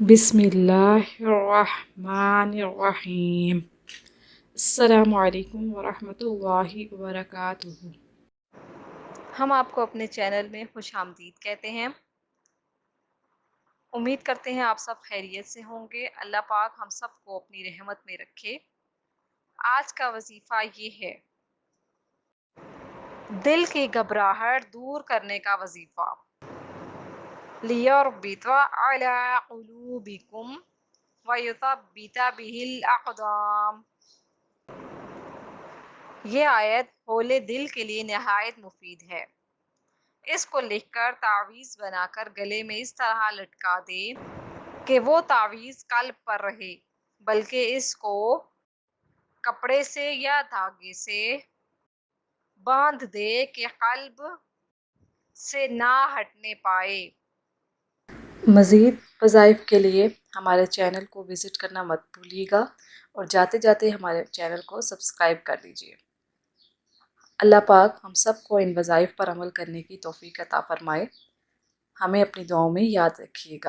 بسم اللہ الرحمن الرحیم۔ السلام علیکم ورحمۃ اللہ وبرکاتہ۔ ہم آپ کو اپنے چینل میں خوش آمدید کہتے ہیں۔ امید کرتے ہیں آپ سب خیریت سے ہوں گے۔ اللہ پاک ہم سب کو اپنی رحمت میں رکھے۔ آج کا وظیفہ یہ ہے، دل کی گھبراہٹ دور کرنے کا وظیفہ۔ لِيَرْبِطَ عَلَىٰ قُلُوبِكُمْ وَيُثَبِّتَ بِهِ الْأَقْدَامَ۔ یہ آیت ہولے دل کے لیے نہایت مفید ہے۔ اس کو لکھ کر تعویذ بنا کر گلے میں اس طرح لٹکا دے کہ وہ تعویذ قلب پر رہے، بلکہ اس کو کپڑے سے یا دھاگے سے باندھ دے کہ قلب سے نہ ہٹنے پائے۔ مزید وظائف کے لیے ہمارے چینل کو وزٹ کرنا مت بھولیے گا، اور جاتے جاتے ہمارے چینل کو سبسکرائب کر لیجیے۔ اللہ پاک ہم سب کو ان وظائف پر عمل کرنے کی توفیق عطا فرمائے۔ ہمیں اپنی دعاؤں میں یاد رکھیے گا۔